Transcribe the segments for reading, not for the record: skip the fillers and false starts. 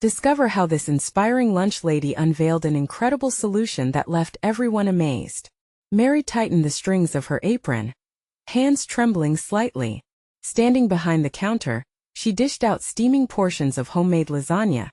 Discover how this inspiring lunch lady unveiled an incredible solution that left everyone amazed. Mary tightened the strings of her apron, hands trembling slightly. Standing behind the counter, she dished out steaming portions of homemade lasagna,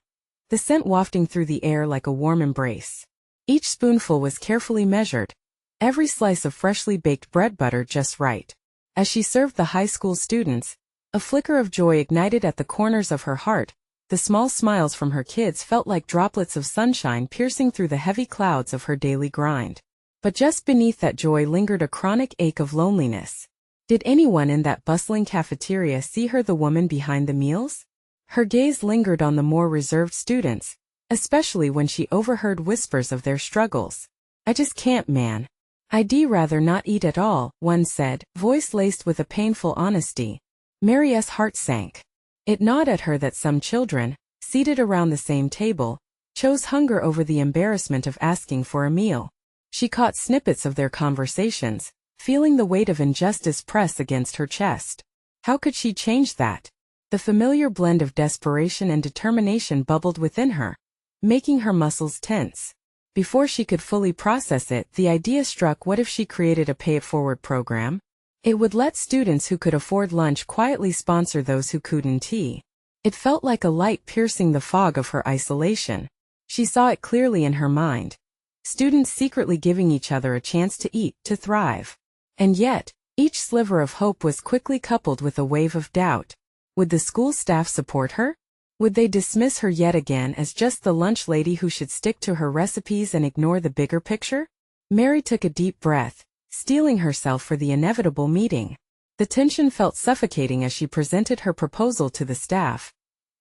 the scent wafting through the air like a warm embrace. Each spoonful was carefully measured, every slice of freshly baked bread butter just right. As she served the high school students, a flicker of joy ignited at the corners of her heart. The small smiles from her kids felt like droplets of sunshine piercing through the heavy clouds of her daily grind. But just beneath that joy lingered a chronic ache of loneliness. Did anyone in that bustling cafeteria see her, the woman behind the meals? Her gaze lingered on the more reserved students, especially when she overheard whispers of their struggles. "I just can't, man. I'd rather not eat at all," one said, voice laced with a painful honesty. Mary's heart sank. It gnawed at her that some children, seated around the same table, chose hunger over the embarrassment of asking for a meal. She caught snippets of their conversations, feeling the weight of injustice press against her chest. How could she change that? The familiar blend of desperation and determination bubbled within her, making her muscles tense. Before she could fully process it, the idea struck: what if she created a pay-it-forward program? It would let students who could afford lunch quietly sponsor those who couldn't. It felt like a light piercing the fog of her isolation. She saw it clearly in her mind. Students secretly giving each other a chance to eat, to thrive. And yet, each sliver of hope was quickly coupled with a wave of doubt. Would the school staff support her? Would they dismiss her yet again as just the lunch lady who should stick to her recipes and ignore the bigger picture? Mary took a deep breath, steeling herself for the inevitable meeting. The tension felt suffocating as she presented her proposal to the staff,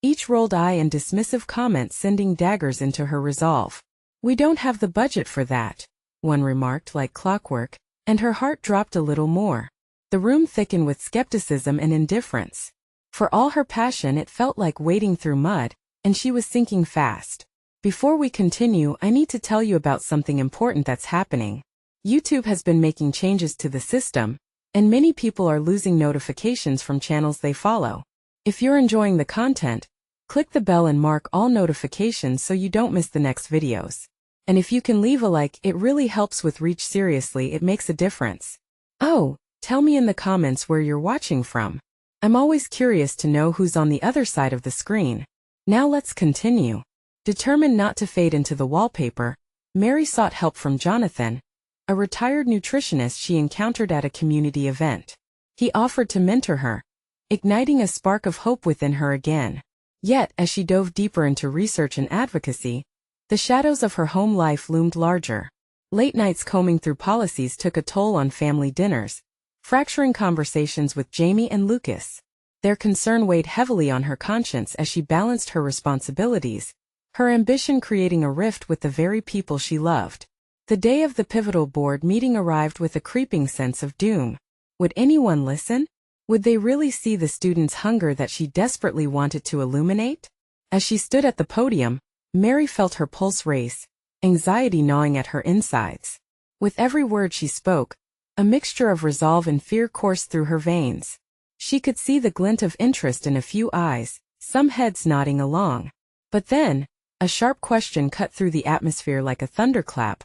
each rolled eye and dismissive comment sending daggers into her resolve. "We don't have the budget for that," one remarked like clockwork, and her heart dropped a little more. The room thickened with skepticism and indifference. For all her passion, it felt like wading through mud, and she was sinking fast. "Before we continue, I need to tell you about something important that's happening. YouTube has been making changes to the system, and many people are losing notifications from channels they follow. If you're enjoying the content, click the bell and mark all notifications so you don't miss the next videos. And if you can leave a like, it really helps with reach. Seriously, it makes a difference. Oh, tell me in the comments where you're watching from. I'm always curious to know who's on the other side of the screen. Now let's continue." Determined not to fade into the wallpaper, Mary sought help from Jonathan, a retired nutritionist she encountered at a community event. He offered to mentor her, igniting a spark of hope within her again. Yet, as she dove deeper into research and advocacy, the shadows of her home life loomed larger. Late nights combing through policies took a toll on family dinners, fracturing conversations with Jamie and Lucas. Their concern weighed heavily on her conscience as she balanced her responsibilities, her ambition creating a rift with the very people she loved. The day of the pivotal board meeting arrived with a creeping sense of doom. Would anyone listen? Would they really see the students' hunger that she desperately wanted to illuminate? As she stood at the podium, Mary felt her pulse race, anxiety gnawing at her insides. With every word she spoke, a mixture of resolve and fear coursed through her veins. She could see the glint of interest in a few eyes, some heads nodding along. But then, a sharp question cut through the atmosphere like a thunderclap.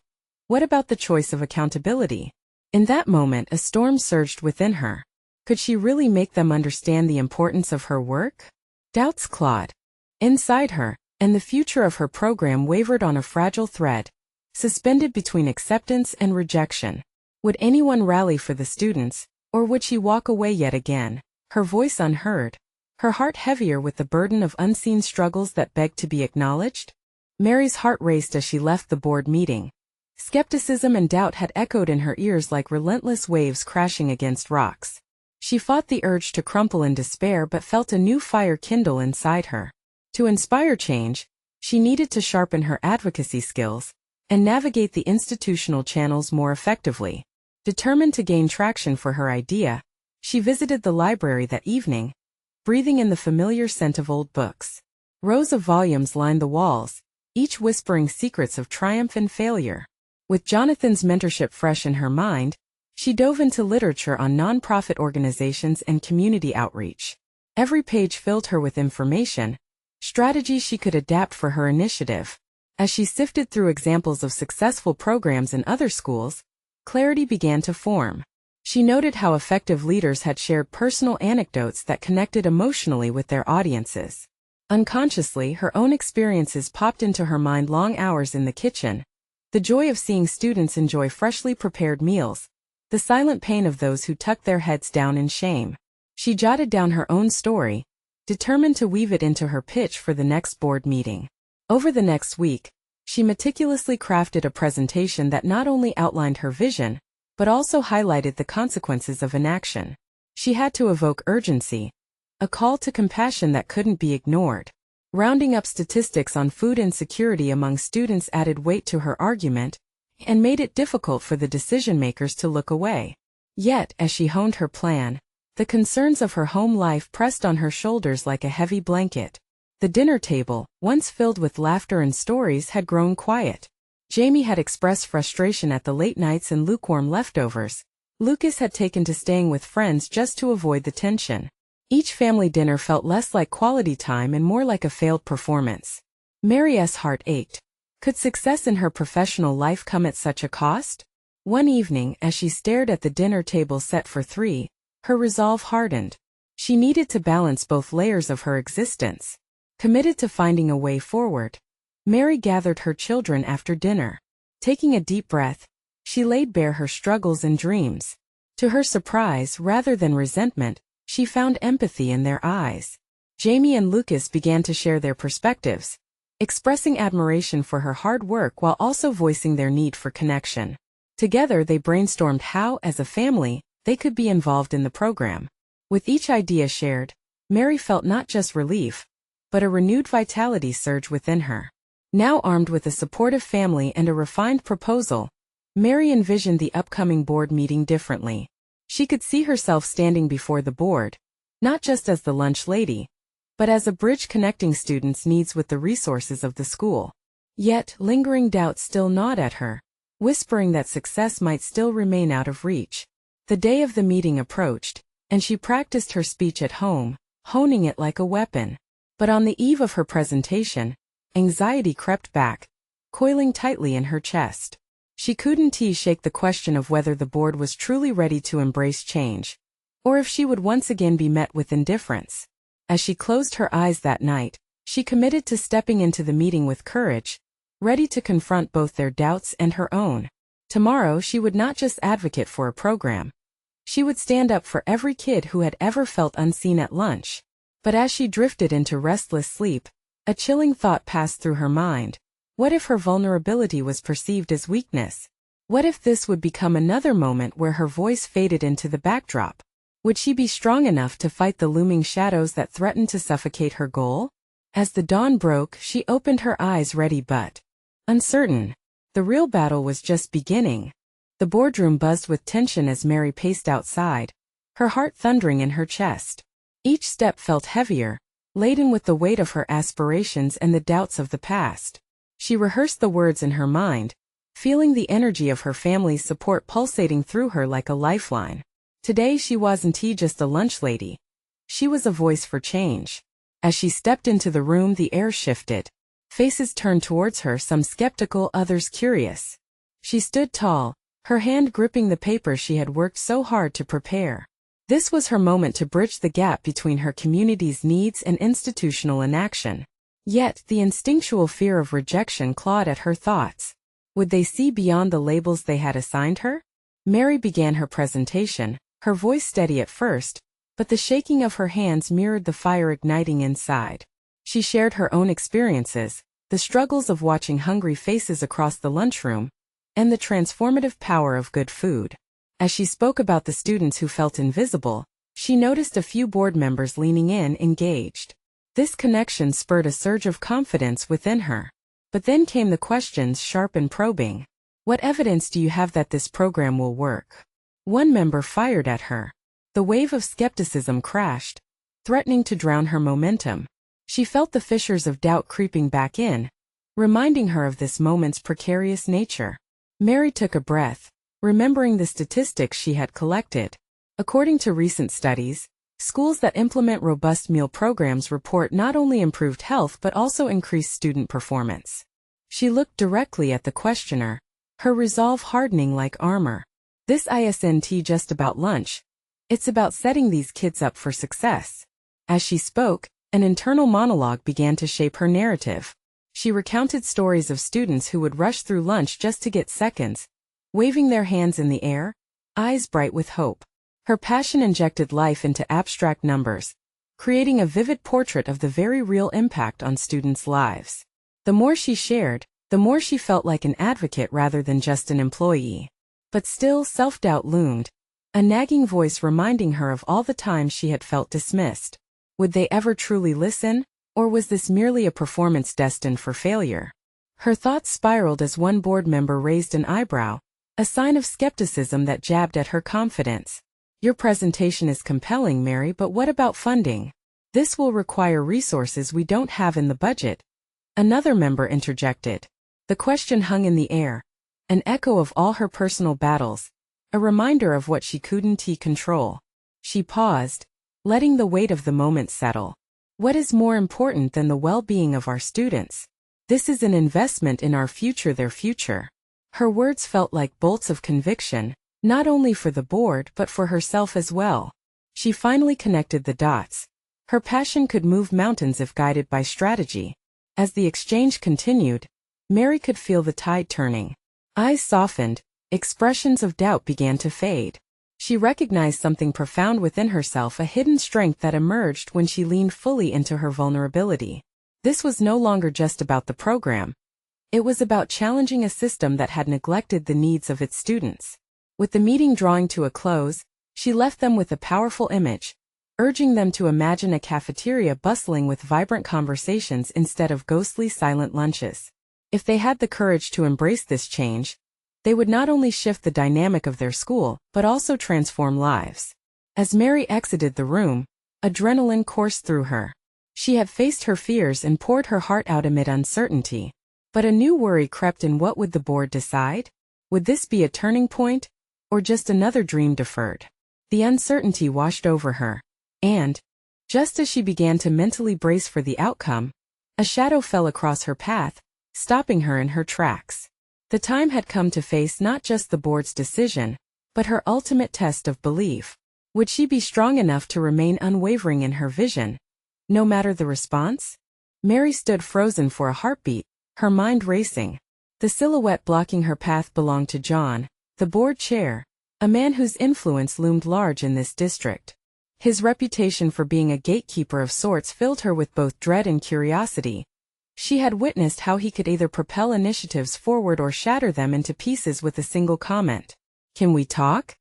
What about the choice of accountability? In that moment, a storm surged within her. Could she really make them understand the importance of her work? Doubts clawed inside her, and the future of her program wavered on a fragile thread, suspended between acceptance and rejection. Would anyone rally for the students, or would she walk away yet again, her voice unheard, her heart heavier with the burden of unseen struggles that begged to be acknowledged? Mary's heart raced as she left the board meeting. Skepticism and doubt had echoed in her ears like relentless waves crashing against rocks. She fought the urge to crumple in despair but felt a new fire kindle inside her. To inspire change, she needed to sharpen her advocacy skills and navigate the institutional channels more effectively. Determined to gain traction for her idea, she visited the library that evening, breathing in the familiar scent of old books. Rows of volumes lined the walls, each whispering secrets of triumph and failure. With Jonathan's mentorship fresh in her mind, she dove into literature on nonprofit organizations and community outreach. Every page filled her with information, strategies she could adapt for her initiative. As she sifted through examples of successful programs in other schools, clarity began to form. She noted how effective leaders had shared personal anecdotes that connected emotionally with their audiences. Unconsciously, her own experiences popped into her mind: long hours in the kitchen, the joy of seeing students enjoy freshly prepared meals, the silent pain of those who tucked their heads down in shame. She jotted down her own story, determined to weave it into her pitch for the next board meeting. Over the next week, she meticulously crafted a presentation that not only outlined her vision, but also highlighted the consequences of inaction. She had to evoke urgency, a call to compassion that couldn't be ignored. Rounding up statistics on food insecurity among students added weight to her argument and made it difficult for the decision-makers to look away. Yet, as she honed her plan, the concerns of her home life pressed on her shoulders like a heavy blanket. The dinner table, once filled with laughter and stories, had grown quiet. Jamie had expressed frustration at the late nights and lukewarm leftovers. Lucas had taken to staying with friends just to avoid the tension. Each family dinner felt less like quality time and more like a failed performance. Mary's heart ached. Could success in her professional life come at such a cost? One evening, as she stared at the dinner table set for three, her resolve hardened. She needed to balance both layers of her existence. Committed to finding a way forward, Mary gathered her children after dinner. Taking a deep breath, she laid bare her struggles and dreams. To her surprise, rather than resentment, she found empathy in their eyes. Jamie and Lucas began to share their perspectives, expressing admiration for her hard work while also voicing their need for connection. Together they brainstormed how, as a family, they could be involved in the program. With each idea shared, Mary felt not just relief, but a renewed vitality surge within her. Now armed with a supportive family and a refined proposal, Mary envisioned the upcoming board meeting differently. She could see herself standing before the board, not just as the lunch lady, but as a bridge connecting students' needs with the resources of the school. Yet, lingering doubts still gnawed at her, whispering that success might still remain out of reach. The day of the meeting approached, and she practiced her speech at home, honing it like a weapon. But on the eve of her presentation, anxiety crept back, coiling tightly in her chest. She couldn't shake the question of whether the board was truly ready to embrace change, or if she would once again be met with indifference. As she closed her eyes that night, she committed to stepping into the meeting with courage, ready to confront both their doubts and her own. Tomorrow she would not just advocate for a program. She would stand up for every kid who had ever felt unseen at lunch. But as she drifted into restless sleep, a chilling thought passed through her mind. What if her vulnerability was perceived as weakness? What if this would become another moment where her voice faded into the backdrop? Would she be strong enough to fight the looming shadows that threatened to suffocate her goal? As the dawn broke, she opened her eyes ready but uncertain. The real battle was just beginning. The boardroom buzzed with tension as Mary paced outside, her heart thundering in her chest. Each step felt heavier, laden with the weight of her aspirations and the doubts of the past. She rehearsed the words in her mind, feeling the energy of her family's support pulsating through her like a lifeline. Today she wasn't just a lunch lady. She was a voice for change. As she stepped into the room, the air shifted. Faces turned towards her, some skeptical, others curious. She stood tall, her hand gripping the paper she had worked so hard to prepare. This was her moment to bridge the gap between her community's needs and institutional inaction. Yet, the instinctual fear of rejection clawed at her thoughts. Would they see beyond the labels they had assigned her? Mary began her presentation, her voice steady at first, but the shaking of her hands mirrored the fire igniting inside. She shared her own experiences, the struggles of watching hungry faces across the lunchroom, and the transformative power of good food. As she spoke about the students who felt invisible, she noticed a few board members leaning in, engaged. This connection spurred a surge of confidence within her. But then came the questions, sharp and probing. What evidence do you have that this program will work? One member fired at her. The wave of skepticism crashed, threatening to drown her momentum. She felt the fissures of doubt creeping back in, reminding her of this moment's precarious nature. Mary took a breath, remembering the statistics she had collected. According to recent studies, Schools that implement robust meal programs report not only improved health but also increased student performance. She looked directly at the questioner, her resolve hardening like armor. This isn't just about lunch. It's about setting these kids up for success. As she spoke, an internal monologue began to shape her narrative. She recounted stories of students who would rush through lunch just to get seconds, waving their hands in the air, eyes bright with hope. Her passion injected life into abstract numbers, creating a vivid portrait of the very real impact on students' lives. The more she shared, the more she felt like an advocate rather than just an employee. But still, self-doubt loomed, a nagging voice reminding her of all the times she had felt dismissed. Would they ever truly listen, or was this merely a performance destined for failure? Her thoughts spiraled as one board member raised an eyebrow, a sign of skepticism that jabbed at her confidence. Your presentation is compelling, Mary, but what about funding? This will require resources we don't have in the budget. Another member interjected. The question hung in the air, an echo of all her personal battles, a reminder of what she couldn't control. She paused, letting the weight of the moment settle. What is more important than the well-being of our students? This is an investment in our future, their future. Her words felt like bolts of conviction, not only for the board but for herself as well. She finally connected the dots. Her passion could move mountains if guided by strategy. As the exchange continued, Mary could feel the tide turning. Eyes softened, expressions of doubt began to fade. She recognized something profound within herself, a hidden strength that emerged when she leaned fully into her vulnerability. This was no longer just about the program. It was about challenging a system that had neglected the needs of its students. With the meeting drawing to a close, she left them with a powerful image, urging them to imagine a cafeteria bustling with vibrant conversations instead of ghostly silent lunches. If they had the courage to embrace this change, they would not only shift the dynamic of their school, but also transform lives. As Mary exited the room, adrenaline coursed through her. She had faced her fears and poured her heart out amid uncertainty. But a new worry crept in. What would the board decide? Would this be a turning point, or just another dream deferred? The uncertainty washed over her, and, just as she began to mentally brace for the outcome, a shadow fell across her path, stopping her in her tracks. The time had come to face not just the board's decision, but her ultimate test of belief. Would she be strong enough to remain unwavering in her vision, no matter the response? Mary stood frozen for a heartbeat, her mind racing. The silhouette blocking her path belonged to John, the board chair, a man whose influence loomed large in this district. His reputation for being a gatekeeper of sorts filled her with both dread and curiosity. She had witnessed how he could either propel initiatives forward or shatter them into pieces with a single comment. "Can we talk?"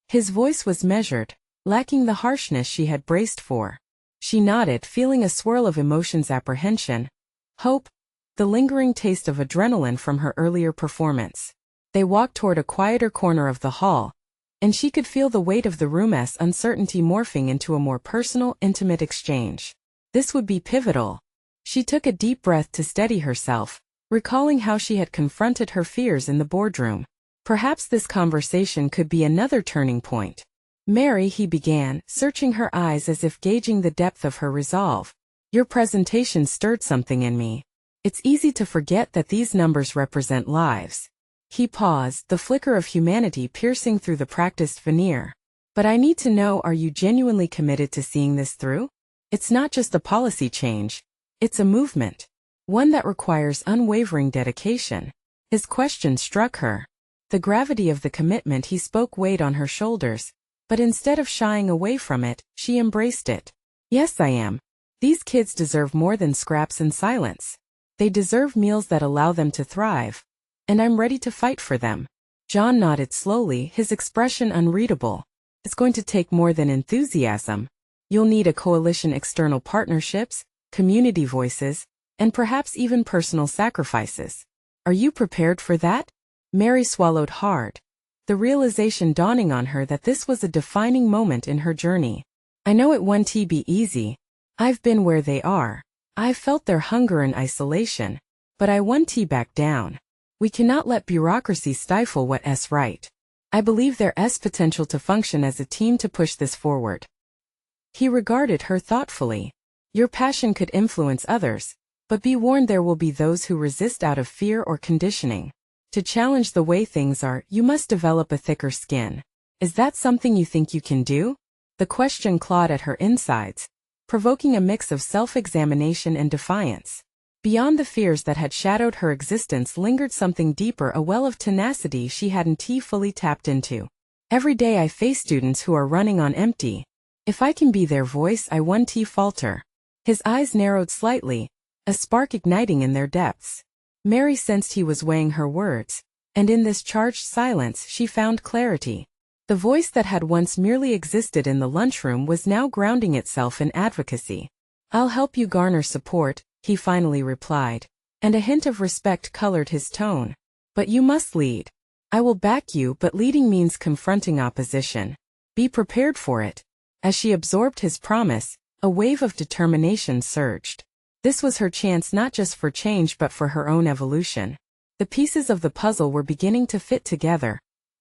His voice was measured, lacking the harshness she had braced for. She nodded, feeling a swirl of emotions: apprehension, hope, the lingering taste of adrenaline from her earlier performance. They walked toward a quieter corner of the hall, and she could feel the weight of the room's uncertainty morphing into a more personal, intimate exchange. This would be pivotal. She took a deep breath to steady herself, recalling how she had confronted her fears in the boardroom. Perhaps this conversation could be another turning point. "Mary," he began, searching her eyes as if gauging the depth of her resolve. "Your presentation stirred something in me. It's easy to forget that these numbers represent lives." He paused, the flicker of humanity piercing through the practiced veneer. "But I need to know, are you genuinely committed to seeing this through? It's not just a policy change. It's a movement. One that requires unwavering dedication." His question struck her. The gravity of the commitment he spoke weighed on her shoulders, but instead of shying away from it, she embraced it. "Yes, I am. These kids deserve more than scraps and silence. They deserve meals that allow them to thrive, and I'm ready to fight for them." John nodded slowly, his expression unreadable. "It's going to take more than enthusiasm. You'll need a coalition, external partnerships, community voices, and perhaps even personal sacrifices. Are you prepared for that?" Mary swallowed hard, the realization dawning on her that this was a defining moment in her journey. "I know it won't be easy. I've been where they are. I've felt their hunger and isolation, but I won't back down. We cannot let bureaucracy stifle what's right. I believe there's potential to function as a team to push this forward." He regarded her thoughtfully. Your passion could influence others, but be warned there will be those who resist out of fear or conditioning. To challenge the way things are, you must develop a thicker skin. Is that something you think you can do? The question clawed at her insides, provoking a mix of self-examination and defiance. Beyond the fears that had shadowed her existence lingered something deeper, a well of tenacity she hadn't fully tapped into. Every day I face students who are running on empty. If I can be their voice, I won't falter. His eyes narrowed slightly, a spark igniting in their depths. Mary sensed he was weighing her words, and in this charged silence she found clarity. The voice that had once merely existed in the lunchroom was now grounding itself in advocacy. I'll help you garner support, he finally replied, and a hint of respect colored his tone. But you must lead. I will back you, but leading means confronting opposition. Be prepared for it. As she absorbed his promise, a wave of determination surged. This was her chance not just for change but for her own evolution. The pieces of the puzzle were beginning to fit together,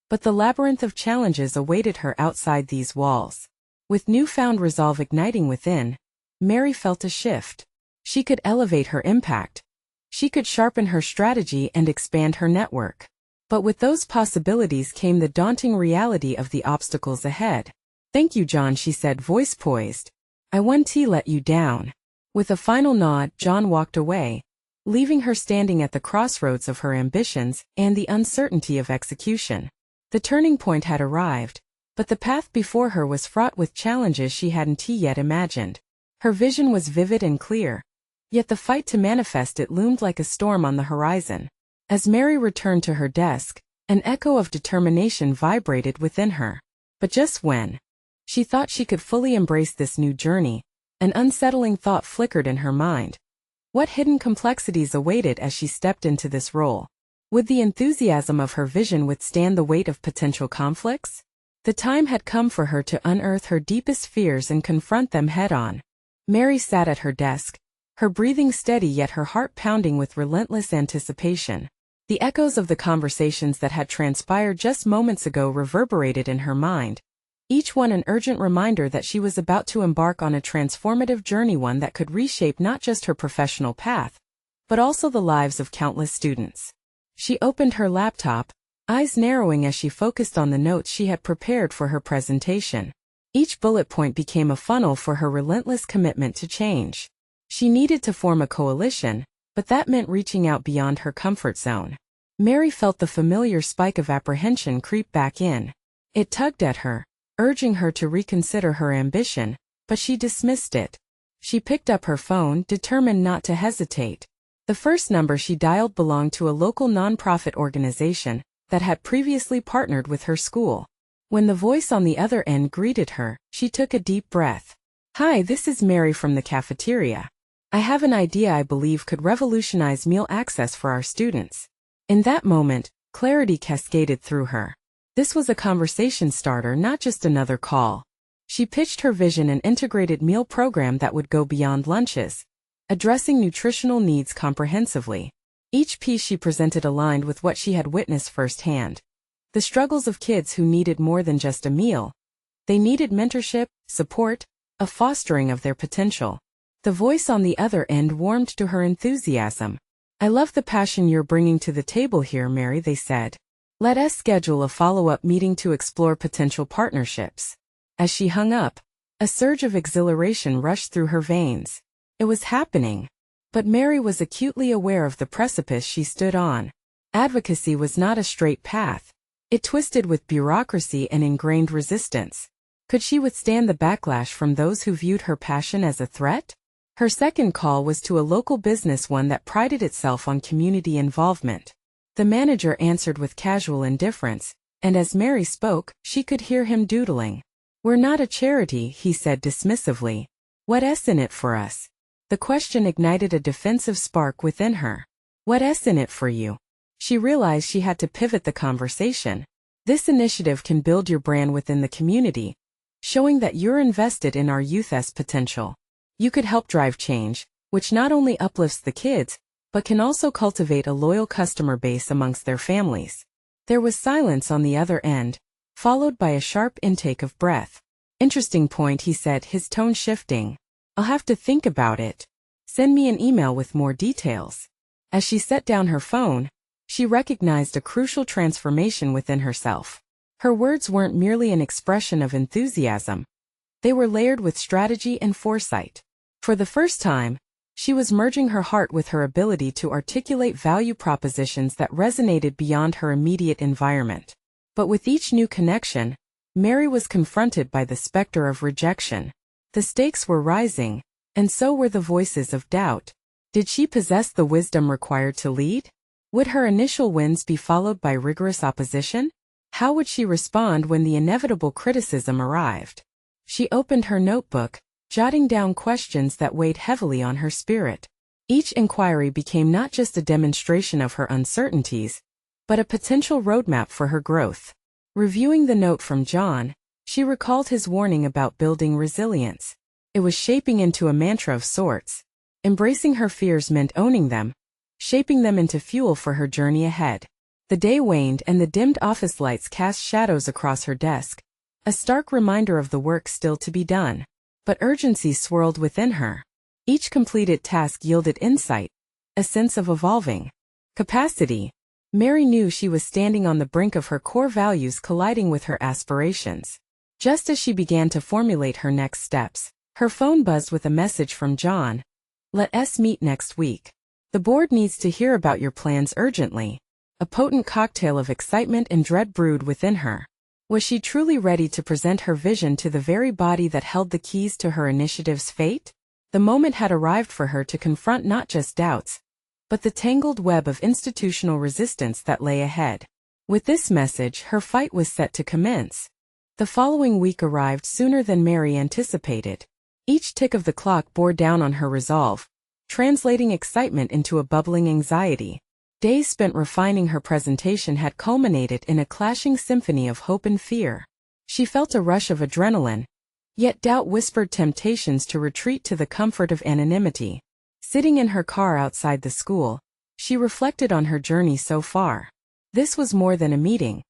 but the labyrinth of challenges awaited her outside these walls. With newfound resolve igniting within, Mary felt a shift. She could elevate her impact. She could sharpen her strategy and expand her network. But with those possibilities came the daunting reality of the obstacles ahead. Thank you, John, she said, voice poised. I won't let you down. With a final nod, John walked away, leaving her standing at the crossroads of her ambitions and the uncertainty of execution. The turning point had arrived, but the path before her was fraught with challenges she hadn't yet imagined. Her vision was vivid and clear, yet the fight to manifest it loomed like a storm on the horizon. As Mary returned to her desk, an echo of determination vibrated within her. But just when she thought she could fully embrace this new journey, an unsettling thought flickered in her mind. What hidden complexities awaited as she stepped into this role? Would the enthusiasm of her vision withstand the weight of potential conflicts? The time had come for her to unearth her deepest fears and confront them head-on. Mary sat at her desk, her breathing steady yet her heart pounding with relentless anticipation. The echoes of the conversations that had transpired just moments ago reverberated in her mind, each one an urgent reminder that she was about to embark on a transformative journey, one that could reshape not just her professional path, but also the lives of countless students. She opened her laptop, eyes narrowing as she focused on the notes she had prepared for her presentation. Each bullet point became a funnel for her relentless commitment to change. She needed to form a coalition, but that meant reaching out beyond her comfort zone. Mary felt the familiar spike of apprehension creep back in. It tugged at her, urging her to reconsider her ambition, but she dismissed it. She picked up her phone, determined not to hesitate. The first number she dialed belonged to a local nonprofit organization that had previously partnered with her school. When the voice on the other end greeted her, she took a deep breath. Hi, this is Mary from the cafeteria. I have an idea I believe could revolutionize meal access for our students. In that moment, clarity cascaded through her. This was a conversation starter, not just another call. She pitched her vision: an integrated meal program that would go beyond lunches, addressing nutritional needs comprehensively. Each piece she presented aligned with what she had witnessed firsthand. The struggles of kids who needed more than just a meal. They needed mentorship, support, a fostering of their potential. The voice on the other end warmed to her enthusiasm. I love the passion you're bringing to the table here, Mary, they said. Let us schedule a follow-up meeting to explore potential partnerships. As she hung up, a surge of exhilaration rushed through her veins. It was happening. But Mary was acutely aware of the precipice she stood on. Advocacy was not a straight path. It twisted with bureaucracy and ingrained resistance. Could she withstand the backlash from those who viewed her passion as a threat? Her second call was to a local business, one that prided itself on community involvement. The manager answered with casual indifference, and as Mary spoke, she could hear him doodling. We're not a charity, he said dismissively. What's in it for us? The question ignited a defensive spark within her. What's in it for you? She realized she had to pivot the conversation. This initiative can build your brand within the community, showing that you're invested in our youth's potential. You could help drive change, which not only uplifts the kids, but can also cultivate a loyal customer base amongst their families. There was silence on the other end, followed by a sharp intake of breath. Interesting point, he said, his tone shifting. I'll have to think about it. Send me an email with more details. As she set down her phone, she recognized a crucial transformation within herself. Her words weren't merely an expression of enthusiasm. They were layered with strategy and foresight. For the first time, she was merging her heart with her ability to articulate value propositions that resonated beyond her immediate environment. But with each new connection, Mary was confronted by the specter of rejection. The stakes were rising, and so were the voices of doubt. Did she possess the wisdom required to lead? Would her initial wins be followed by rigorous opposition? How would she respond when the inevitable criticism arrived? She opened her notebook, jotting down questions that weighed heavily on her spirit. Each inquiry became not just a demonstration of her uncertainties, but a potential roadmap for her growth. Reviewing the note from John, she recalled his warning about building resilience. It was shaping into a mantra of sorts. Embracing her fears meant owning them, shaping them into fuel for her journey ahead. The day waned and the dimmed office lights cast shadows across her desk, a stark reminder of the work still to be done. But urgency swirled within her. Each completed task yielded insight, a sense of evolving capacity. Mary knew she was standing on the brink of her core values colliding with her aspirations. Just as she began to formulate her next steps, her phone buzzed with a message from John. Let us meet next week. The board needs to hear about your plans urgently. A potent cocktail of excitement and dread brewed within her. Was she truly ready to present her vision to the very body that held the keys to her initiative's fate? The moment had arrived for her to confront not just doubts, but the tangled web of institutional resistance that lay ahead. With this message, her fight was set to commence. The following week arrived sooner than Mary anticipated. Each tick of the clock bore down on her resolve, translating excitement into a bubbling anxiety. Days spent refining her presentation had culminated in a clashing symphony of hope and fear. She felt a rush of adrenaline, yet doubt whispered temptations to retreat to the comfort of anonymity. Sitting in her car outside the school, she reflected on her journey so far. This was more than a meeting.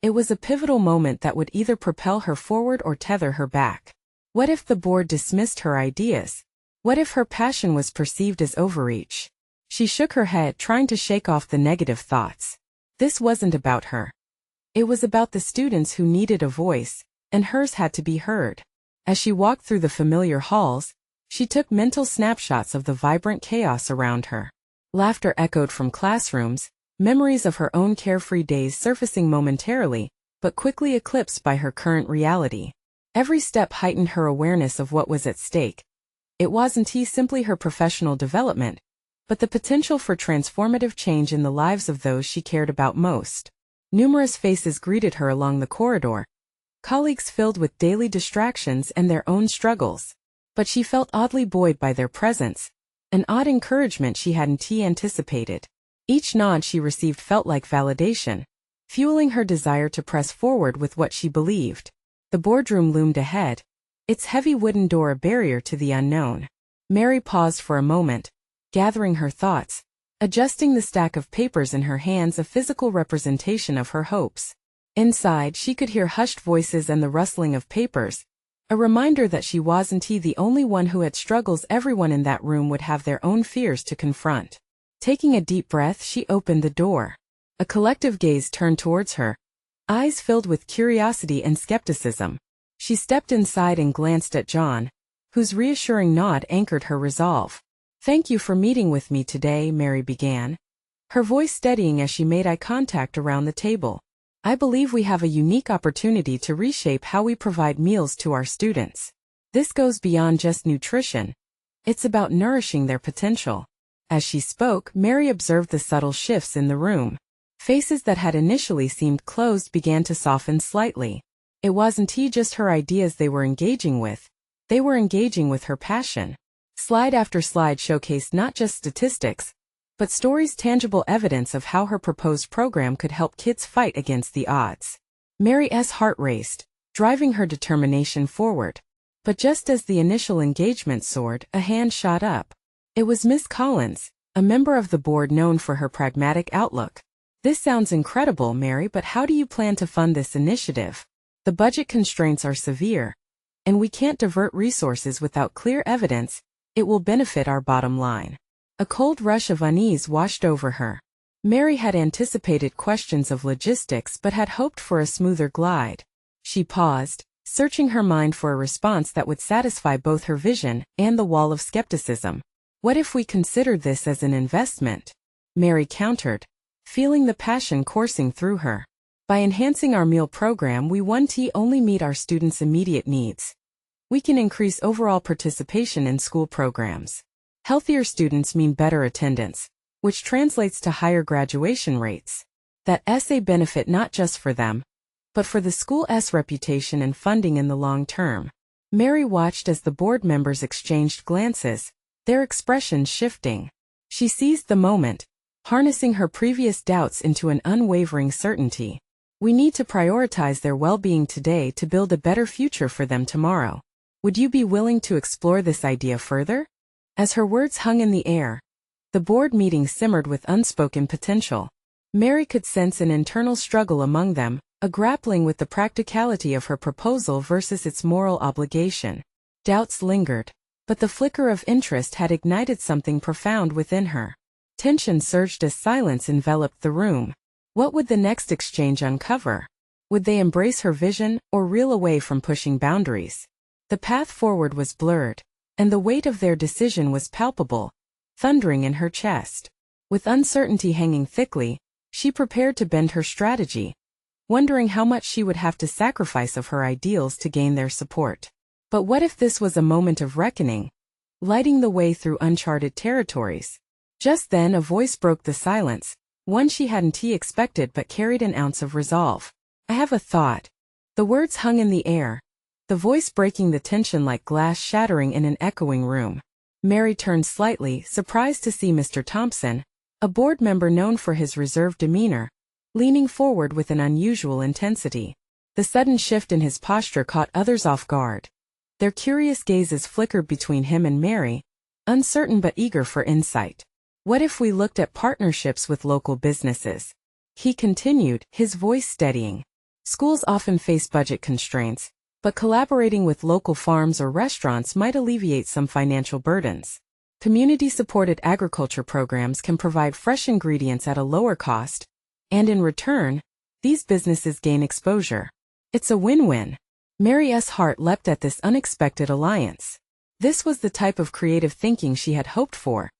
It was a pivotal moment that would either propel her forward or tether her back. What if the board dismissed her ideas? What if her passion was perceived as overreach? She shook her head, trying to shake off the negative thoughts. This wasn't about her. It was about the students who needed a voice, and hers had to be heard. As she walked through the familiar halls, she took mental snapshots of the vibrant chaos around her. Laughter echoed from classrooms, memories of her own carefree days surfacing momentarily, but quickly eclipsed by her current reality. Every step heightened her awareness of what was at stake. It wasn't simply her professional development, but the potential for transformative change in the lives of those she cared about most. Numerous faces greeted her along the corridor, colleagues filled with daily distractions and their own struggles. But she felt oddly buoyed by their presence, an odd encouragement she hadn't anticipated. Each nod she received felt like validation, fueling her desire to press forward with what she believed. The boardroom loomed ahead, its heavy wooden door a barrier to the unknown. Mary paused for a moment, gathering her thoughts, adjusting the stack of papers in her hands, a physical representation of her hopes. Inside, she could hear hushed voices and the rustling of papers, a reminder that she wasn't the only one who had struggles. Everyone in that room would have their own fears to confront. Taking a deep breath, she opened the door. A collective gaze turned towards her, eyes filled with curiosity and skepticism. She stepped inside and glanced at John, whose reassuring nod anchored her resolve. "Thank you for meeting with me today," Mary began, her voice steadying as she made eye contact around the table. "I believe we have a unique opportunity to reshape how we provide meals to our students. This goes beyond just nutrition. It's about nourishing their potential." As she spoke, Mary observed the subtle shifts in the room. Faces that had initially seemed closed began to soften slightly. It wasn't just her ideas they were engaging with. They were engaging with her passion. Slide after slide showcased not just statistics, but stories, tangible evidence of how her proposed program could help kids fight against the odds. Mary's heart raced, driving her determination forward. But just as the initial engagement soared, a hand shot up. It was Miss Collins, a member of the board known for her pragmatic outlook. "This sounds incredible, Mary, but how do you plan to fund this initiative? The budget constraints are severe." and we can't divert resources without clear evidence, it will benefit our bottom line. A cold rush of unease washed over her. Mary had anticipated questions of logistics but had hoped for a smoother glide. She paused, searching her mind for a response that would satisfy both her vision and the wall of skepticism. What if we considered this as an investment? Mary countered, feeling the passion coursing through her. By enhancing our meal program, we only meet our students' immediate needs. We can increase overall participation in school programs. Healthier students mean better attendance, which translates to higher graduation rates. That essay benefit not just for them, but for the school's reputation and funding in the long term. Mary watched as the board members exchanged glances, their expressions shifting. She seized the moment, harnessing her previous doubts into an unwavering certainty. We need to prioritize their well-being today to build a better future for them tomorrow. Would you be willing to explore this idea further? As her words hung in the air, the board meeting simmered with unspoken potential. Mary could sense an internal struggle among them, a grappling with the practicality of her proposal versus its moral obligation. Doubts lingered, but the flicker of interest had ignited something profound within her. Tension surged as silence enveloped the room. What would the next exchange uncover? Would they embrace her vision or reel away from pushing boundaries? The path forward was blurred, and the weight of their decision was palpable, thundering in her chest. With uncertainty hanging thickly, she prepared to bend her strategy, wondering how much she would have to sacrifice of her ideals to gain their support. But what if this was a moment of reckoning, lighting the way through uncharted territories? Just then a voice broke the silence, one she hadn't expected but carried an ounce of resolve. I have a thought. The words hung in the air, the voice breaking the tension like glass shattering in an echoing room. Mary turned slightly, surprised to see Mr. Thompson, a board member known for his reserved demeanor, leaning forward with an unusual intensity. The sudden shift in his posture caught others off guard. Their curious gazes flickered between him and Mary, uncertain but eager for insight. What if we looked at partnerships with local businesses? He continued, his voice steadying. Schools often face budget constraints, but collaborating with local farms or restaurants might alleviate some financial burdens. Community-supported agriculture programs can provide fresh ingredients at a lower cost, and in return, these businesses gain exposure. It's a win-win. Mary's heart leapt at this unexpected alliance. This was the type of creative thinking she had hoped for,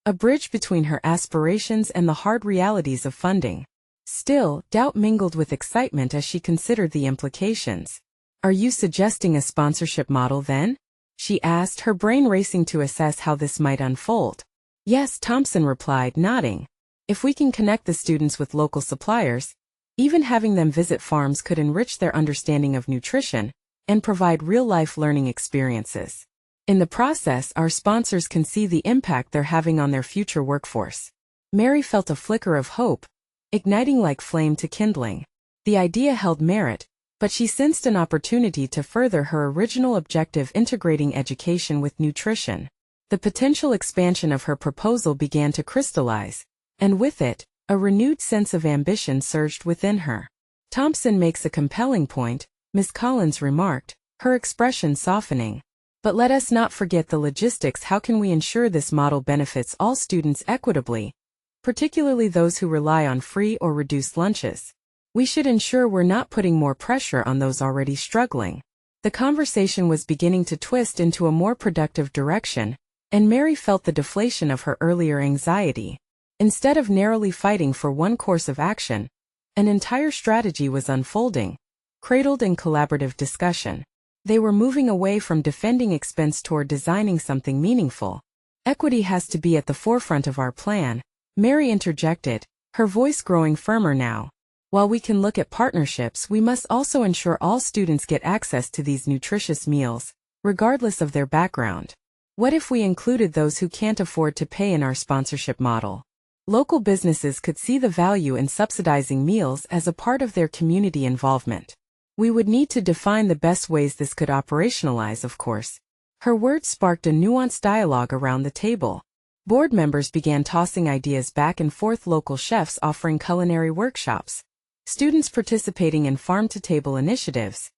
a bridge between her aspirations and the hard realities of funding. Still, doubt mingled with excitement as she considered the implications. Are you suggesting a sponsorship model then? She asked, her brain racing to assess how this might unfold. Yes, Thompson replied, nodding. If we can connect the students with local suppliers, even having them visit farms could enrich their understanding of nutrition and provide real-life learning experiences. In the process, our sponsors can see the impact they're having on their future workforce. Mary felt a flicker of hope, igniting like flame to kindling. The idea held merit, but she sensed an opportunity to further her original objective, integrating education with nutrition. The potential expansion of her proposal began to crystallize, and with it, a renewed sense of ambition surged within her. Thompson makes a compelling point, Ms. Collins remarked, her expression softening. But let us not forget the logistics. How can we ensure this model benefits all students equitably, particularly those who rely on free or reduced lunches? We should ensure we're not putting more pressure on those already struggling. The conversation was beginning to twist into a more productive direction, and Mary felt the deflation of her earlier anxiety. Instead of narrowly fighting for one course of action, an entire strategy was unfolding, cradled in collaborative discussion. They were moving away from defending expense toward designing something meaningful. Equity has to be at the forefront of our plan, Mary interjected, her voice growing firmer now. While we can look at partnerships, we must also ensure all students get access to these nutritious meals, regardless of their background. What if we included those who can't afford to pay in our sponsorship model? Local businesses could see the value in subsidizing meals as a part of their community involvement. We would need to define the best ways this could operationalize, of course. Her words sparked a nuanced dialogue around the table. Board members began tossing ideas back and forth, local chefs offering culinary workshops, students participating in farm-to-table initiatives,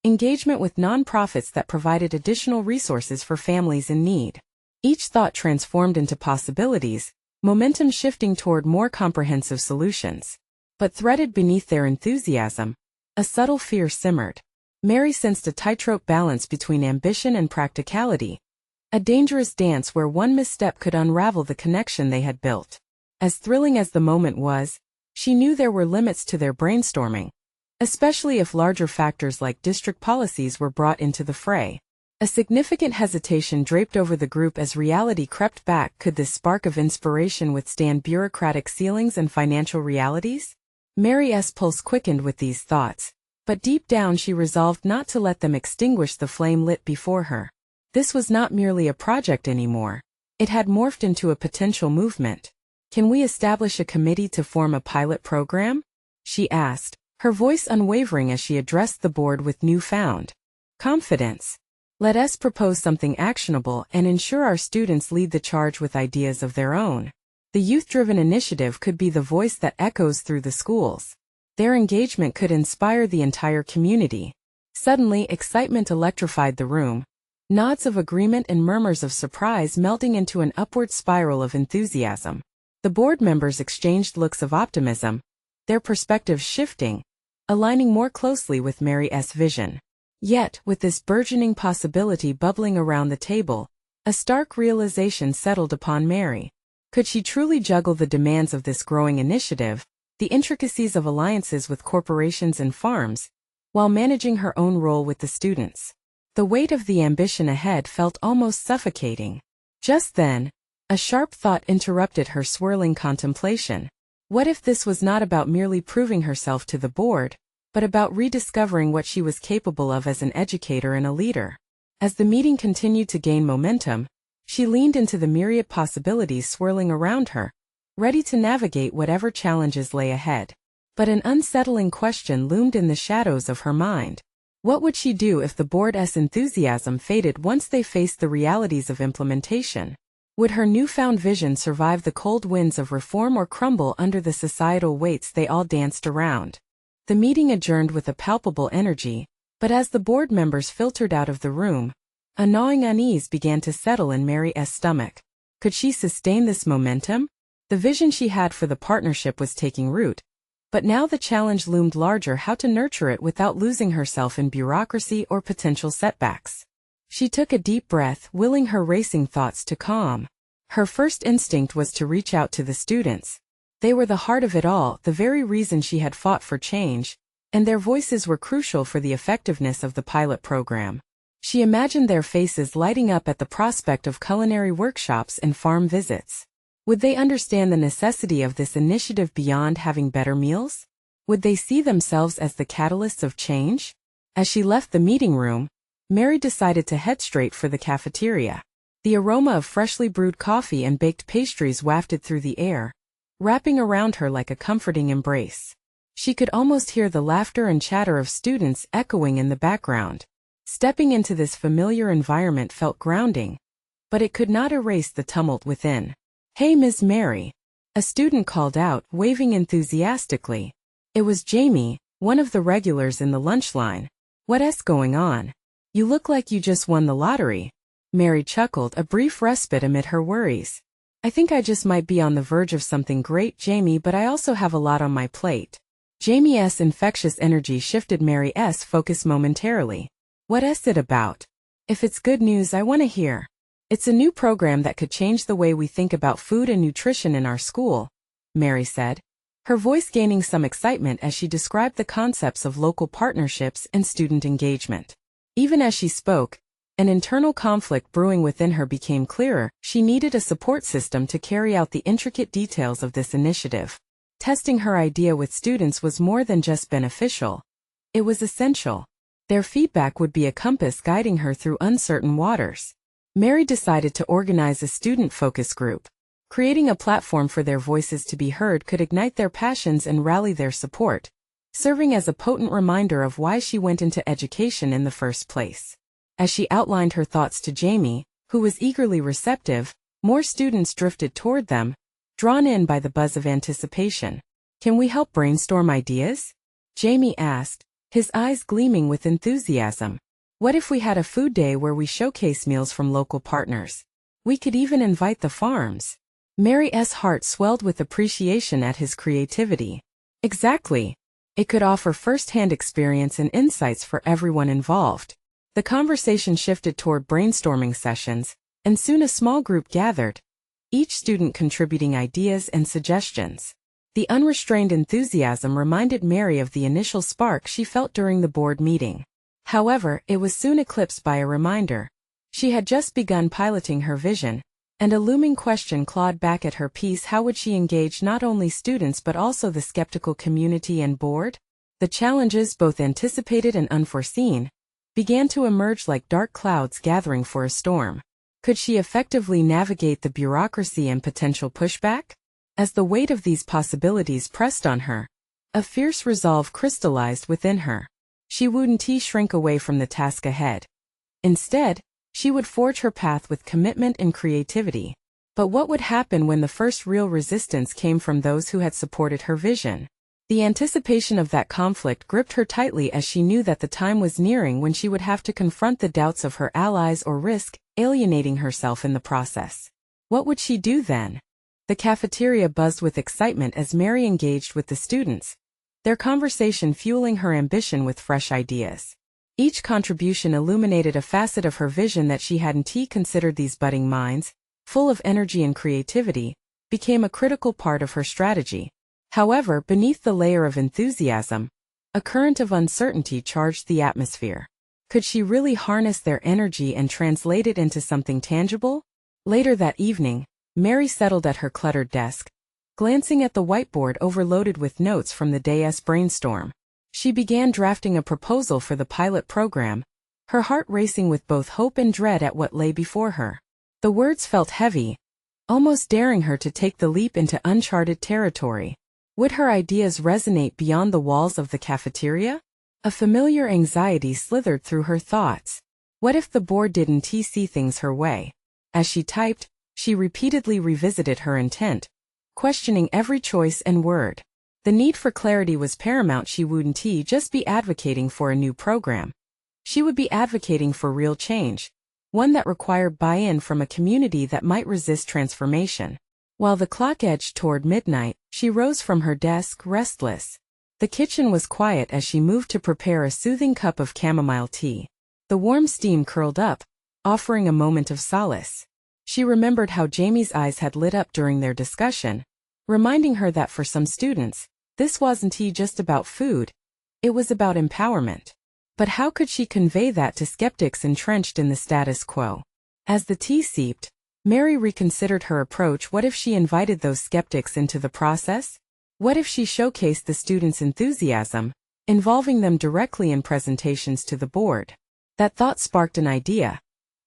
engagement with nonprofits that provided additional resources for families in need. Each thought transformed into possibilities, momentum shifting toward more comprehensive solutions. But threaded beneath their enthusiasm, a subtle fear simmered. Mary sensed a tightrope balance between ambition and practicality, a dangerous dance where one misstep could unravel the connection they had built. As thrilling as the moment was, she knew there were limits to their brainstorming, especially if larger factors like district policies were brought into the fray. A significant hesitation draped over the group as reality crept back. Could this spark of inspiration withstand bureaucratic ceilings and financial realities? Mary's pulse quickened with these thoughts, but deep down she resolved not to let them extinguish the flame lit before her. This was not merely a project anymore. It had morphed into a potential movement. "Can we establish a committee to form a pilot program?" she asked, her voice unwavering as she addressed the board with newfound confidence. "Let us propose something actionable and ensure our students lead the charge with ideas of their own." The youth-driven initiative could be the voice that echoes through the schools. Their engagement could inspire the entire community. Suddenly, excitement electrified the room, nods of agreement and murmurs of surprise melting into an upward spiral of enthusiasm. The board members exchanged looks of optimism, their perspectives shifting, aligning more closely with Mary's vision. Yet, with this burgeoning possibility bubbling around the table, a stark realization settled upon Mary. Could she truly juggle the demands of this growing initiative, the intricacies of alliances with corporations and farms, while managing her own role with the students? The weight of the ambition ahead felt almost suffocating. Just then, a sharp thought interrupted her swirling contemplation. What if this was not about merely proving herself to the board, but about rediscovering what she was capable of as an educator and a leader? As the meeting continued to gain momentum, she leaned into the myriad possibilities swirling around her, ready to navigate whatever challenges lay ahead. But an unsettling question loomed in the shadows of her mind. What would she do if the board's enthusiasm faded once they faced the realities of implementation? Would her newfound vision survive the cold winds of reform or crumble under the societal weights they all danced around? The meeting adjourned with a palpable energy, but as the board members filtered out of the room, a gnawing unease began to settle in Mary's stomach. Could she sustain this momentum? The vision she had for the partnership was taking root, but now the challenge loomed larger: how to nurture it without losing herself in bureaucracy or potential setbacks. She took a deep breath, willing her racing thoughts to calm. Her first instinct was to reach out to the students. They were the heart of it all, the very reason she had fought for change, and their voices were crucial for the effectiveness of the pilot program. She imagined their faces lighting up at the prospect of culinary workshops and farm visits. Would they understand the necessity of this initiative beyond having better meals? Would they see themselves as the catalysts of change? As she left the meeting room, Mary decided to head straight for the cafeteria. The aroma of freshly brewed coffee and baked pastries wafted through the air, wrapping around her like a comforting embrace. She could almost hear the laughter and chatter of students echoing in the background. Stepping into this familiar environment felt grounding, but it could not erase the tumult within. "Hey, Miss Mary," a student called out, waving enthusiastically. It was Jamie, one of the regulars in the lunch line. "What's going on? You look like you just won the lottery." Mary chuckled, a brief respite amid her worries. "I think I just might be on the verge of something great, Jamie, but I also have a lot on my plate." Jamie's infectious energy shifted Mary's focus momentarily. "What's it about? If it's good news, I want to hear." "It's a new program that could change the way we think about food and nutrition in our school," Mary said, her voice gaining some excitement as she described the concepts of local partnerships and student engagement. Even as she spoke, an internal conflict brewing within her became clearer. She needed a support system to carry out the intricate details of this initiative. Testing her idea with students was more than just beneficial. It was essential. Their feedback would be a compass guiding her through uncertain waters. Mary decided to organize a student focus group. Creating a platform for their voices to be heard could ignite their passions and rally their support, serving as a potent reminder of why she went into education in the first place. As she outlined her thoughts to Jamie, who was eagerly receptive, more students drifted toward them, drawn in by the buzz of anticipation. "Can we help brainstorm ideas?" Jamie asked, his eyes gleaming with enthusiasm. What if we had a food day where we showcase meals from local partners? We could even invite the farms. Mary's heart swelled with appreciation at his creativity. Exactly. It could offer first-hand experience and insights for everyone involved. The conversation shifted toward brainstorming sessions, and soon a small group gathered, each student contributing ideas and suggestions. The unrestrained enthusiasm reminded Mary of the initial spark she felt during the board meeting. However, it was soon eclipsed by a reminder. She had just begun piloting her vision, and a looming question clawed back at her peace: how would she engage not only students but also the skeptical community and board? The challenges, both anticipated and unforeseen, began to emerge like dark clouds gathering for a storm. Could she effectively navigate the bureaucracy and potential pushback? As the weight of these possibilities pressed on her, a fierce resolve crystallized within her. She wouldn't shrink away from the task ahead. Instead, she would forge her path with commitment and creativity. But what would happen when the first real resistance came from those who had supported her vision? The anticipation of that conflict gripped her tightly as she knew that the time was nearing when she would have to confront the doubts of her allies or risk alienating herself in the process. What would she do then? The cafeteria buzzed with excitement as Mary engaged with the students, their conversation fueling her ambition with fresh ideas. Each contribution illuminated a facet of her vision that she hadn't considered. These budding minds, full of energy and creativity, became a critical part of her strategy. However, beneath the layer of enthusiasm, a current of uncertainty charged the atmosphere. Could she really harness their energy and translate it into something tangible? Later that evening, Mary settled at her cluttered desk, glancing at the whiteboard overloaded with notes from the day's brainstorm. She began drafting a proposal for the pilot program, her heart racing with both hope and dread at what lay before her. The words felt heavy, almost daring her to take the leap into uncharted territory. Would her ideas resonate beyond the walls of the cafeteria? A familiar anxiety slithered through her thoughts. What if the board didn't see things her way? As she typed, she repeatedly revisited her intent, questioning every choice and word. The need for clarity was paramount. She wouldn't just be advocating for a new program. She would be advocating for real change, one that required buy-in from a community that might resist transformation. While the clock edged toward midnight, she rose from her desk, restless. The kitchen was quiet as she moved to prepare a soothing cup of chamomile tea. The warm steam curled up, offering a moment of solace. She remembered how Jamie's eyes had lit up during their discussion, reminding her that for some students, this wasn't just about food, it was about empowerment. But how could she convey that to skeptics entrenched in the status quo? As the tea seeped, Mary reconsidered her approach. What if she invited those skeptics into the process? What if she showcased the students' enthusiasm, involving them directly in presentations to the board? That thought sparked an idea.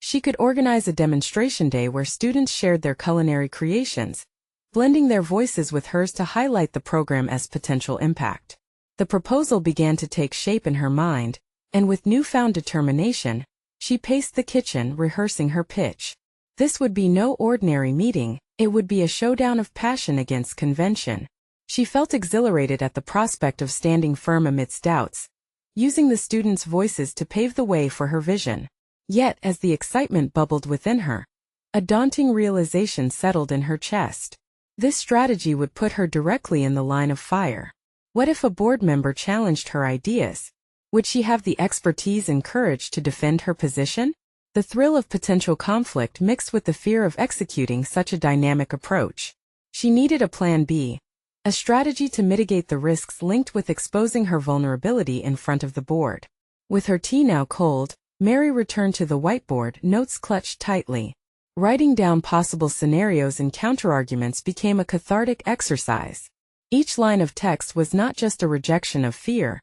She could organize a demonstration day where students shared their culinary creations, blending their voices with hers to highlight the program's potential impact. The proposal began to take shape in her mind, and with newfound determination, she paced the kitchen, rehearsing her pitch. This would be no ordinary meeting, it would be a showdown of passion against convention. She felt exhilarated at the prospect of standing firm amidst doubts, using the students' voices to pave the way for her vision. Yet, as the excitement bubbled within her, a daunting realization settled in her chest. This strategy would put her directly in the line of fire. What if a board member challenged her ideas? Would she have the expertise and courage to defend her position? The thrill of potential conflict mixed with the fear of executing such a dynamic approach. She needed a plan B, a strategy to mitigate the risks linked with exposing her vulnerability in front of the board. With her tea now cold, Mary returned to the whiteboard, notes clutched tightly. Writing down possible scenarios and counterarguments became a cathartic exercise. Each line of text was not just a rejection of fear,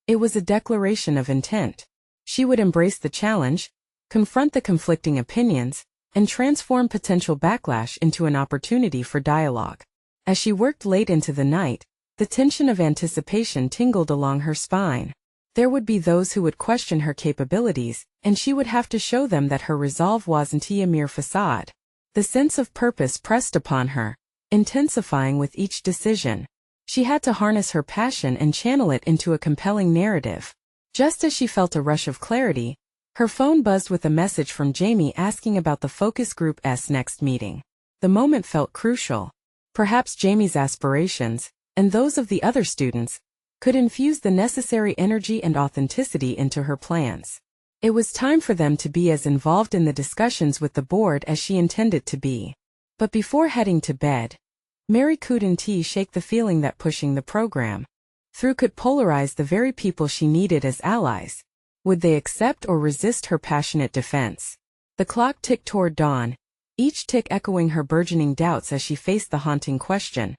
it was a declaration of intent. She would embrace the challenge, confront the conflicting opinions, and transform potential backlash into an opportunity for dialogue. As she worked late into the night, the tension of anticipation tingled along her spine. There would be those who would question her capabilities, and she would have to show them that her resolve wasn't a mere facade. The sense of purpose pressed upon her, intensifying with each decision. She had to harness her passion and channel it into a compelling narrative. Just as she felt a rush of clarity, her phone buzzed with a message from Jamie asking about the focus group's next meeting. The moment felt crucial. Perhaps Jamie's aspirations, and those of the other students, could infuse the necessary energy and authenticity into her plans. It was time for them to be as involved in the discussions with the board as she intended to be. But before heading to bed, Mary couldn't shake the feeling that pushing the program through could polarize the very people she needed as allies. Would they accept or resist her passionate defense? The clock ticked toward dawn, each tick echoing her burgeoning doubts as she faced the haunting question.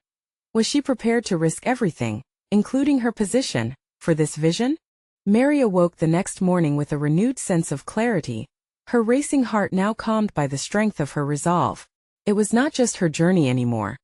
Was she prepared to risk everything, including her position, for this vision? Mary awoke the next morning with a renewed sense of clarity, her racing heart now calmed by the strength of her resolve. It was not just her journey anymore,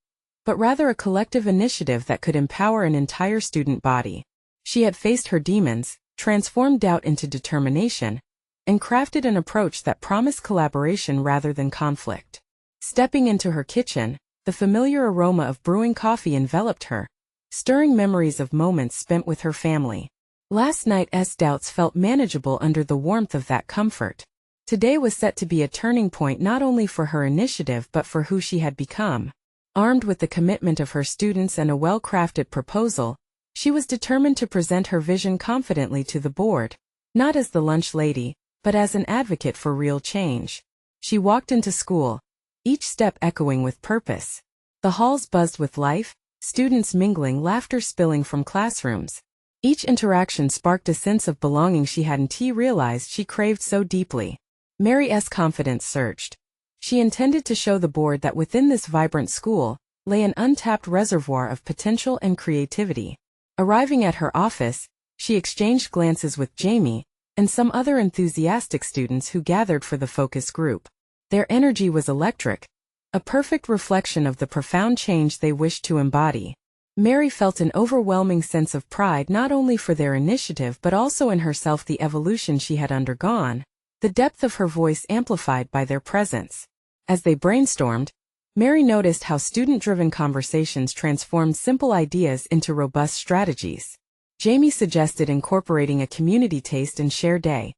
but rather a collective initiative that could empower an entire student body. She had faced her demons, transformed doubt into determination, and crafted an approach that promised collaboration rather than conflict. Stepping into her kitchen, the familiar aroma of brewing coffee enveloped her, stirring memories of moments spent with her family. Last night's doubts felt manageable under the warmth of that comfort. Today was set to be a turning point not only for her initiative but for who she had become. Armed with the commitment of her students and a well-crafted proposal, she was determined to present her vision confidently to the board, not as the lunch lady, but as an advocate for real change. She walked into school, each step echoing with purpose. The halls buzzed with life, students mingling, laughter spilling from classrooms. Each interaction sparked a sense of belonging she hadn't realized she craved so deeply. Mary's confidence surged. She intended to show the board that within this vibrant school lay an untapped reservoir of potential and creativity. Arriving at her office, she exchanged glances with Jamie and some other enthusiastic students who gathered for the focus group. Their energy was electric, a perfect reflection of the profound change they wished to embody. Mary felt an overwhelming sense of pride not only for their initiative but also in herself, the evolution she had undergone, the depth of her voice amplified by their presence. As they brainstormed, Mary noticed how student-driven conversations transformed simple ideas into robust strategies. Jamie suggested incorporating a community taste and share day,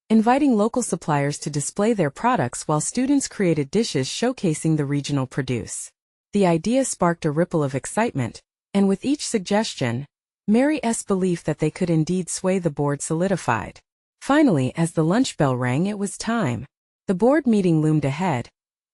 inviting local suppliers to display their products while students created dishes showcasing the regional produce. The idea sparked a ripple of excitement, and with each suggestion, Mary's belief that they could indeed sway the board solidified. Finally, as the lunch bell rang, it was time. The board meeting loomed ahead,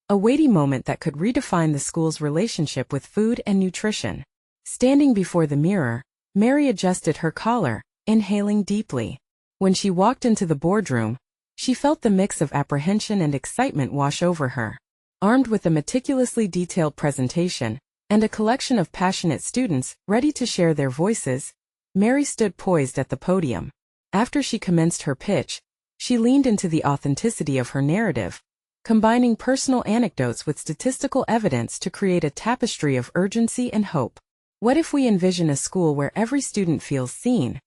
a weighty moment that could redefine the school's relationship with food and nutrition. Standing before the mirror, Mary adjusted her collar, inhaling deeply. When she walked into the boardroom, she felt the mix of apprehension and excitement wash over her. Armed with a meticulously detailed presentation and a collection of passionate students ready to share their voices, Mary stood poised at the podium. After she commenced her pitch, she leaned into the authenticity of her narrative, combining personal anecdotes with statistical evidence to create a tapestry of urgency and hope. What if we envision a school where every student feels seen,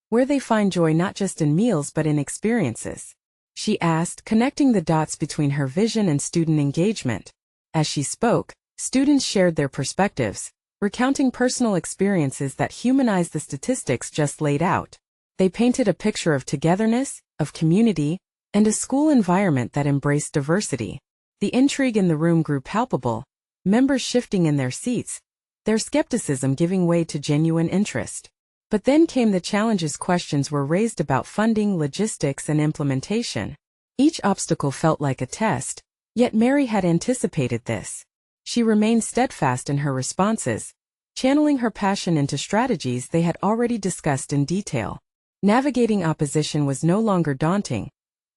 where they find joy not just in meals but in experiences? She asked, connecting the dots between her vision and student engagement. As she spoke, students shared their perspectives, recounting personal experiences that humanized the statistics just laid out. They painted a picture of togetherness, of community, and a school environment that embraced diversity. The intrigue in the room grew palpable, members shifting in their seats, their skepticism giving way to genuine interest. But then came the challenges. Questions were raised about funding, logistics, and implementation. Each obstacle felt like a test, yet Mary had anticipated this. She remained steadfast in her responses, channeling her passion into strategies they had already discussed in detail. Navigating opposition was no longer daunting.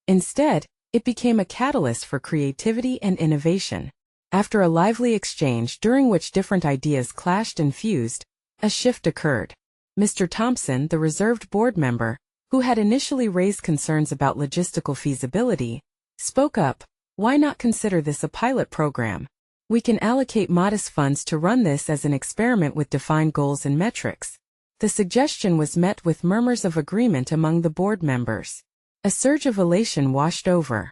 Instead, it became a catalyst for creativity and innovation. After a lively exchange during which different ideas clashed and fused, a shift occurred. Mr. Thompson, the reserved board member, who had initially raised concerns about logistical feasibility, spoke up. Why not consider this a pilot program? We can allocate modest funds to run this as an experiment with defined goals and metrics. The suggestion was met with murmurs of agreement among the board members. A surge of elation washed over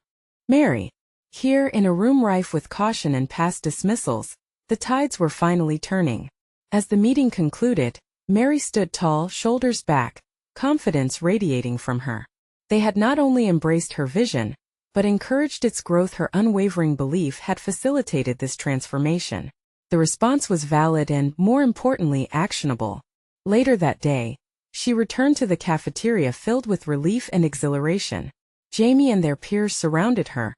Mary. Here, in a room rife with caution and past dismissals, the tides were finally turning. As the meeting concluded, Mary stood tall, shoulders back, confidence radiating from her. They had not only embraced her vision, but encouraged its growth. Her unwavering belief had facilitated this transformation. The response was valid and, more importantly, actionable. Later that day, she returned to the cafeteria filled with relief and exhilaration. Jamie and their peers surrounded her,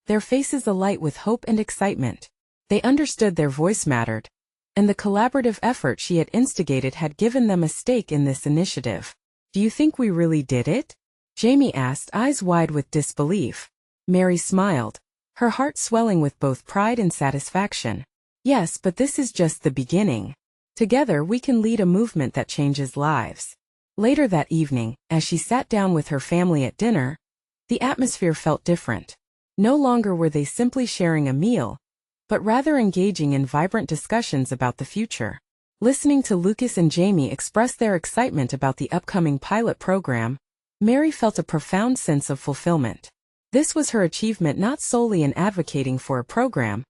their faces alight with hope and excitement. They understood their voice mattered, and the collaborative effort she had instigated had given them a stake in this initiative. "Do you think we really did it?" Jamie asked, eyes wide with disbelief. Mary smiled, her heart swelling with both pride and satisfaction. "Yes, but this is just the beginning. Together we can lead a movement that changes lives." Later that evening, as she sat down with her family at dinner, the atmosphere felt different. No longer were they simply sharing a meal, but rather engaging in vibrant discussions about the future. Listening to Lucas and Jamie express their excitement about the upcoming pilot program, Mary felt a profound sense of fulfillment. This was her achievement not solely in advocating for a program,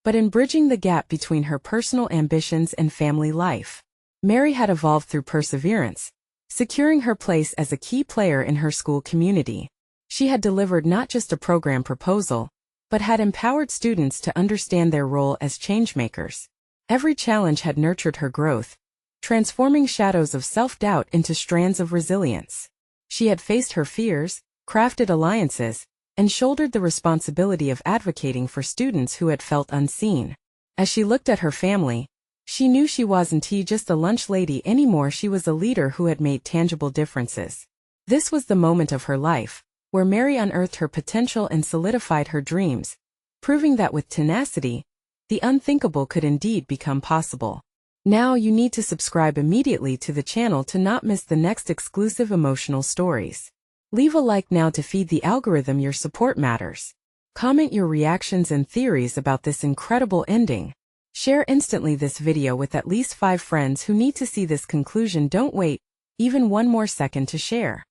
but in bridging the gap between her personal ambitions and family life. Mary had evolved through perseverance, securing her place as a key player in her school community. She had delivered not just a program proposal, but had empowered students to understand their role as changemakers. Every challenge had nurtured her growth, transforming shadows of self-doubt into strands of resilience. She had faced her fears, crafted alliances, and shouldered the responsibility of advocating for students who had felt unseen. As she looked at her family, she knew she wasn't just a lunch lady anymore. She was a leader who had made tangible differences. This was the moment of her life, where Mary unearthed her potential and solidified her dreams, proving that with tenacity, the unthinkable could indeed become possible. Now you need to subscribe immediately to the channel to not miss the next exclusive emotional stories. Leave a like now to feed the algorithm. Your support matters. Comment your reactions and theories about this incredible ending. Share instantly this video with at least 5 friends who need to see this conclusion. Don't wait even one more second to share.